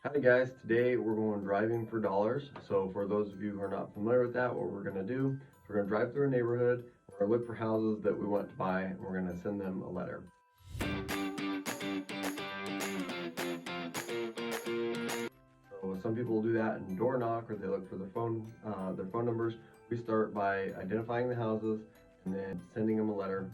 Hi guys, today we're going driving for dollars. So for those of you who are not familiar with that, what we're gonna do is we're gonna drive through a neighborhood, we're gonna look for houses that we want to buy, and we're gonna send them a letter. So some people do that in door knock, or they look for their phone numbers. We start by identifying the houses and then sending them a letter.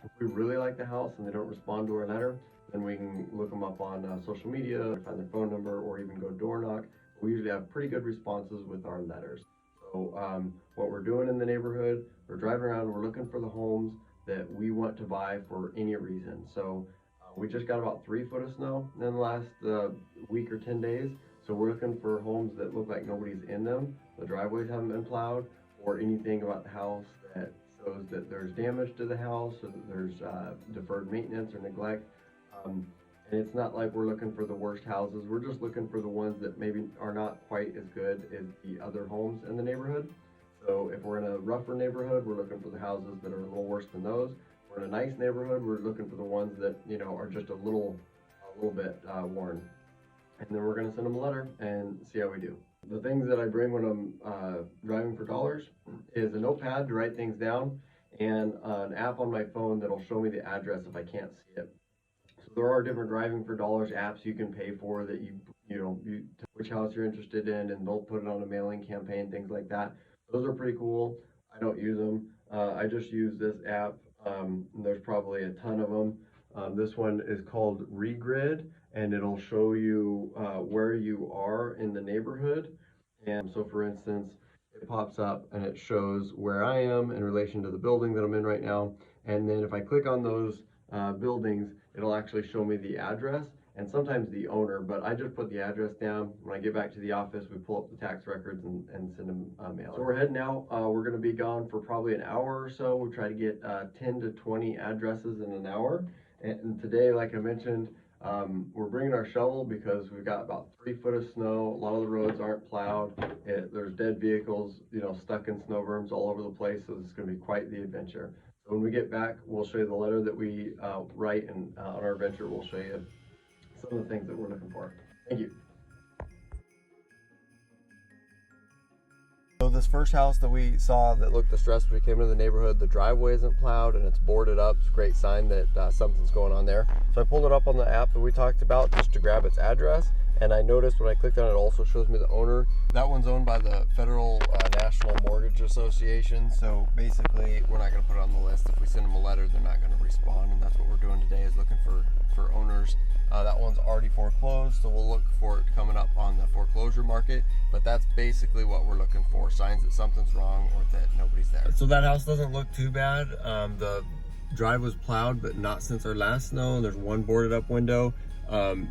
If we really like the house and they don't respond to our letter, then we can look them up on social media, find their phone number, or even go door knock. We usually have pretty good responses with our letters. So what we're doing in the neighborhood, we're driving around, we're looking for the homes that we want to buy for any reason. So we just got about 3 foot of snow in the last week or 10 days. So we're looking for homes that look like nobody's in them, the driveways haven't been plowed, or anything about the house that shows that there's damage to the house, or that there's deferred maintenance or neglect. And it's not like we're looking for the worst houses. We're just looking for the ones that maybe are not quite as good as the other homes in the neighborhood. So if we're in a rougher neighborhood, we're looking for the houses that are a little worse than those. If we're in a nice neighborhood, we're looking for the ones that, you know, are just a little bit worn. And then we're gonna send them a letter and see how we do. The things that I bring when I'm driving for dollars is a notepad to write things down, and an app on my phone that'll show me the address if I can't see it. So there are different driving for dollars apps you can pay for that you which house you're interested in, and they'll put it on a mailing campaign, things like that. Those are pretty cool. I don't use them. I just use this app. There's probably a ton of them. This one is called Regrid, and it'll show you where you are in the neighborhood. And so for instance, it pops up and it shows where I am in relation to the building that I'm in right now. And then if I click on those buildings, it'll actually show me the address and sometimes the owner, but I just put the address down. When I get back to the office, we pull up the tax records and send them mail. So we're heading out. We're gonna be gone for probably an hour or so. We'll try to get 10 to 20 addresses in an hour. And today, like I mentioned, we're bringing our shovel because we've got about 3 foot of snow. A lot of the roads aren't plowed. There's dead vehicles, stuck in snow berms all over the place. So it's going to be quite the adventure. So when we get back, we'll show you the letter that we write, and on our adventure, we'll show you some of the things that we're looking for. Thank you. So this first house that we saw that looked distressed when we came into the neighborhood, the driveway isn't plowed and it's boarded up. It's a great sign that something's going on there. So I pulled it up on the app that we talked about just to grab its address, and I noticed when I clicked on it, it also shows me the owner. That one's owned by the Federal National Mortgage Association. So basically, we're not going to put it on the list. If we send them a letter, they're not going to respond, and that's what we're doing today, is looking for owners. That one's already foreclosed, so we'll look for it coming up on the foreclosure market. But that's basically what we're looking for, signs that something's wrong or that nobody's there. So that house doesn't look too bad. The drive was plowed, but not since our last snow. There's one boarded up window.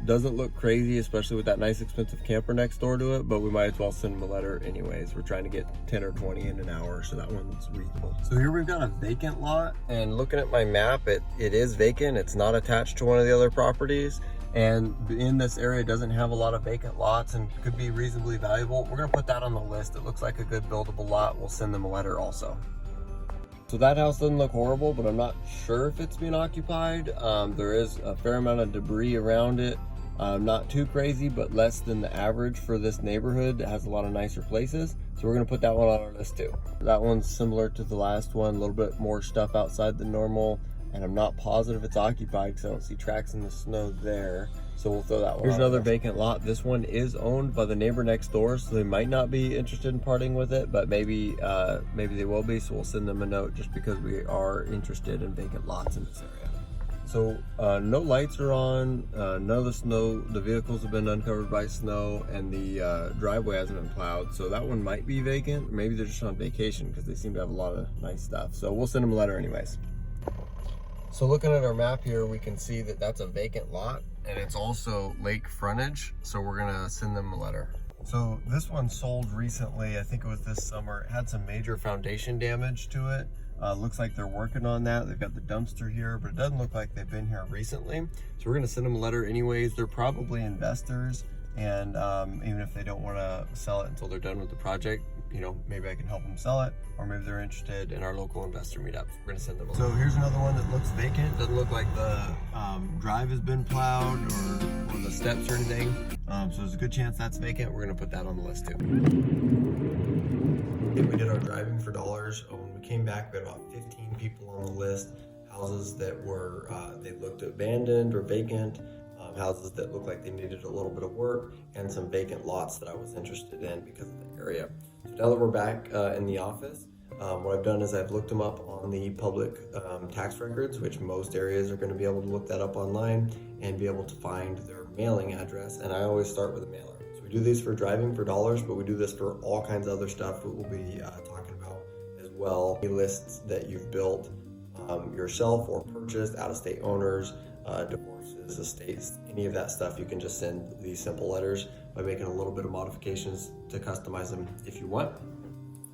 Doesn't look crazy, especially with that nice expensive camper next door to it, but we might as well send them a letter anyways. We're trying to get 10 or 20 in an hour, so that one's reasonable. So here we've got a vacant lot, and looking at my map, it is vacant. It's not attached to one of the other properties, and in this area it doesn't have a lot of vacant lots and could be reasonably valuable. We're gonna put that on the list. It looks like a good buildable lot. We'll send them a letter also. So that house doesn't look horrible, but I'm not sure if it's being occupied. There is a fair amount of debris around it. Not too crazy, but less than the average for this neighborhood that has a lot of nicer places. So we're gonna put that one on our list too. That one's similar to the last one, a little bit more stuff outside the normal, and I'm not positive it's occupied because I don't see tracks in the snow there. So we'll throw that one. Here's another vacant lot. This one is owned by the neighbor next door, so they might not be interested in parting with it, but maybe they will be. So we'll send them a note just because we are interested in vacant lots in this area. So no lights are on, none of the vehicles have been uncovered by snow, and the driveway hasn't been plowed. So that one might be vacant. Maybe they're just on vacation because they seem to have a lot of nice stuff. So we'll send them a letter anyways. So looking at our map here, we can see that that's a vacant lot, and it's also lake frontage. So we're gonna send them a letter. So this one sold recently, I think it was this summer. It had some major foundation damage to it. Looks like they're working on that. They've got the dumpster here, but it doesn't look like they've been here recently. So we're gonna send them a letter anyways. They're probably investors, And even if they don't want to sell it until they're done with the project, you know, maybe I can help them sell it, or maybe they're interested in our local investor meetups. We're gonna send them. So here's another one that looks vacant. Doesn't look like the drive has been plowed or the steps or anything. So there's a good chance that's vacant. We're gonna put that on the list too. We did our driving for dollars. When we came back, we had about 15 people on the list. Houses that were, they looked abandoned or vacant, houses that looked like they needed a little bit of work, and some vacant lots that I was interested in because of the area. So now that we're back in the office, what I've done is I've looked them up on the public tax records, which most areas are going to be able to look that up online and be able to find their mailing address. And I always start with a mailer. So we do these for driving for dollars, but we do this for all kinds of other stuff that we'll be talking about as well. Lists that you've built yourself or purchased, out-of-state owners, divorces, estates, any of that stuff, you can just send these simple letters by making a little bit of modifications to customize them if you want.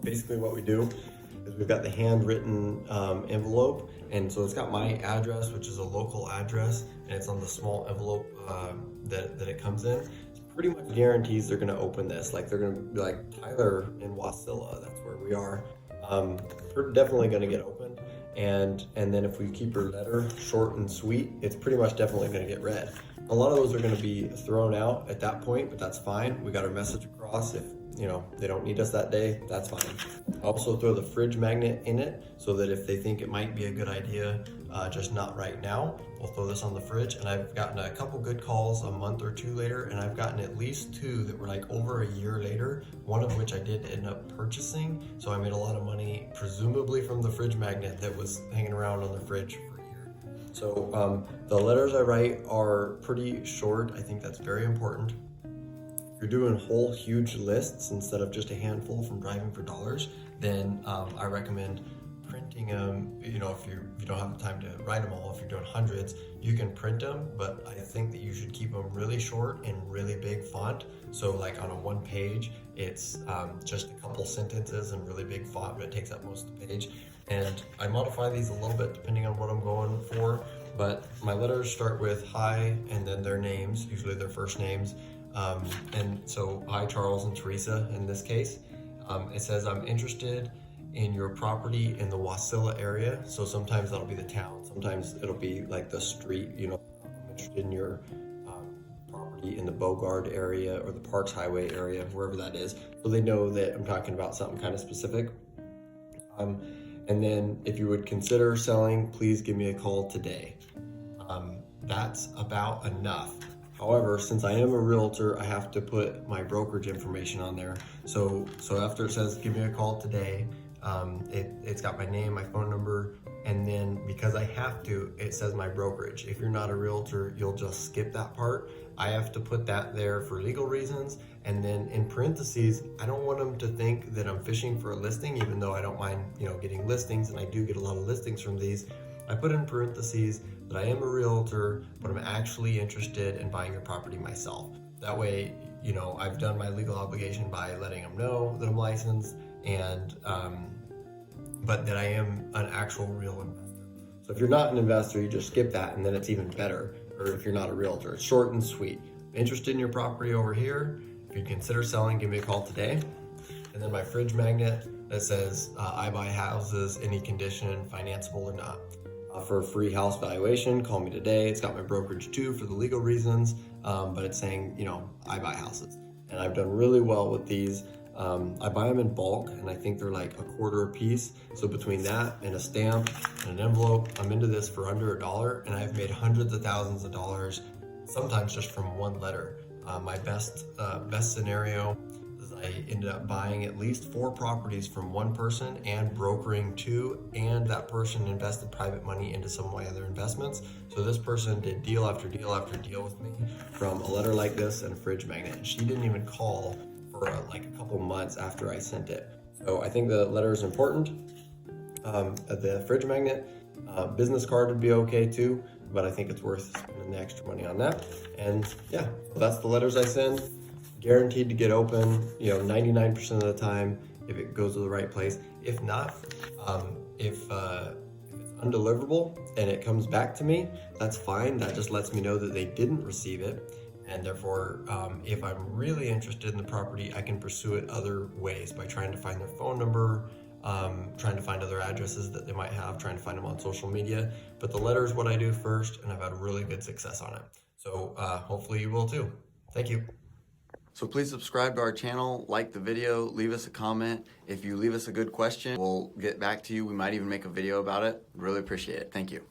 Basically what we do is we've got the handwritten envelope, and so it's got my address, which is a local address, and it's on the small envelope that it comes in. It pretty much guarantees they're gonna open this. Like they're gonna be like, Tyler in Wasilla, that's where we are. We're definitely gonna get opened. And then if we keep your letter short and sweet, it's pretty much definitely going to get read. A lot of those are going to be thrown out at that point, but that's fine. We got our message across. If you know they don't need us that day, that's fine. I also throw the fridge magnet in it so that if they think it might be a good idea, just not right now, we'll throw this on the fridge. And I've gotten a couple good calls a month or two later, and I've gotten at least 2 that were like over a year later, one of which I did end up purchasing. So I made a lot of money, presumably from the fridge magnet that was hanging around on the fridge for a year. So the letters I write are pretty short. I think that's very important. If you're doing whole huge lists instead of just a handful from driving for dollars, then I recommend printing them. You know, if you don't have the time to write them all, if you're doing hundreds, you can print them, but I think that you should keep them really short and really big font. So like on a 1 page, it's just a couple sentences and really big font, but it takes up most of the page. And I modify these a little bit depending on what I'm going for, but my letters start with hi and then their names, usually their first names. And so hi Charles and Teresa in this case. It says I'm interested in your property in the Wasilla area. So sometimes that'll be the town, sometimes it'll be like the street, you know, I'm interested in your property in the Bogard area or the Parks Highway area, wherever that is. So they know that I'm talking about something kind of specific. And then if you would consider selling, please give me a call today. That's about enough. However, since I am a realtor, I have to put my brokerage information on there. So after it says, give me a call today, it's got my name, my phone number, and then because I have to, it says my brokerage. If you're not a realtor, you'll just skip that part. I have to put that there for legal reasons. And then in parentheses, I don't want them to think that I'm fishing for a listing, even though I don't mind, you know, getting listings, and I do get a lot of listings from these. I put in parentheses that I am a realtor, but I'm actually interested in buying your property myself. That way, you know, I've done my legal obligation by letting them know that I'm licensed, and but that I am an actual real investor. So if you're not an investor, you just skip that, and then it's even better. Or if you're not a realtor, it's short and sweet. Interested in your property over here. If you consider selling, give me a call today. And then my fridge magnet that says I buy houses, any condition, financeable or not. For a free house valuation, call me today. It's got my brokerage too for the legal reasons, but it's saying, you know, I buy houses. And I've done really well with these. I buy them in bulk, and I think they're like $0.25 a piece. So between that and a stamp and an envelope, I'm into this for under $1, and I've made hundreds of thousands of dollars, sometimes just from one letter. My best scenario is I ended up buying at least 4 properties from one person and brokering 2, and that person invested private money into some of my other investments. So this person did deal after deal after deal with me from a letter like this and a fridge magnet. And she didn't even call for like a couple months after I sent it. So I think the letter is important. The fridge magnet, business card would be okay too, but I think it's worth spending the extra money on that. And yeah, so that's the letters I send. Guaranteed to get open, you know, 99% of the time if it goes to the right place. If not, if it's undeliverable and it comes back to me, that's fine. That just lets me know that they didn't receive it. And therefore, if I'm really interested in the property, I can pursue it other ways by trying to find their phone number, trying to find other addresses that they might have, trying to find them on social media. But the letter is what I do first, and I've had really good success on it. So hopefully you will too. Thank you. So please subscribe to our channel, like the video, leave us a comment. If you leave us a good question, we'll get back to you. We might even make a video about it. Really appreciate it. Thank you.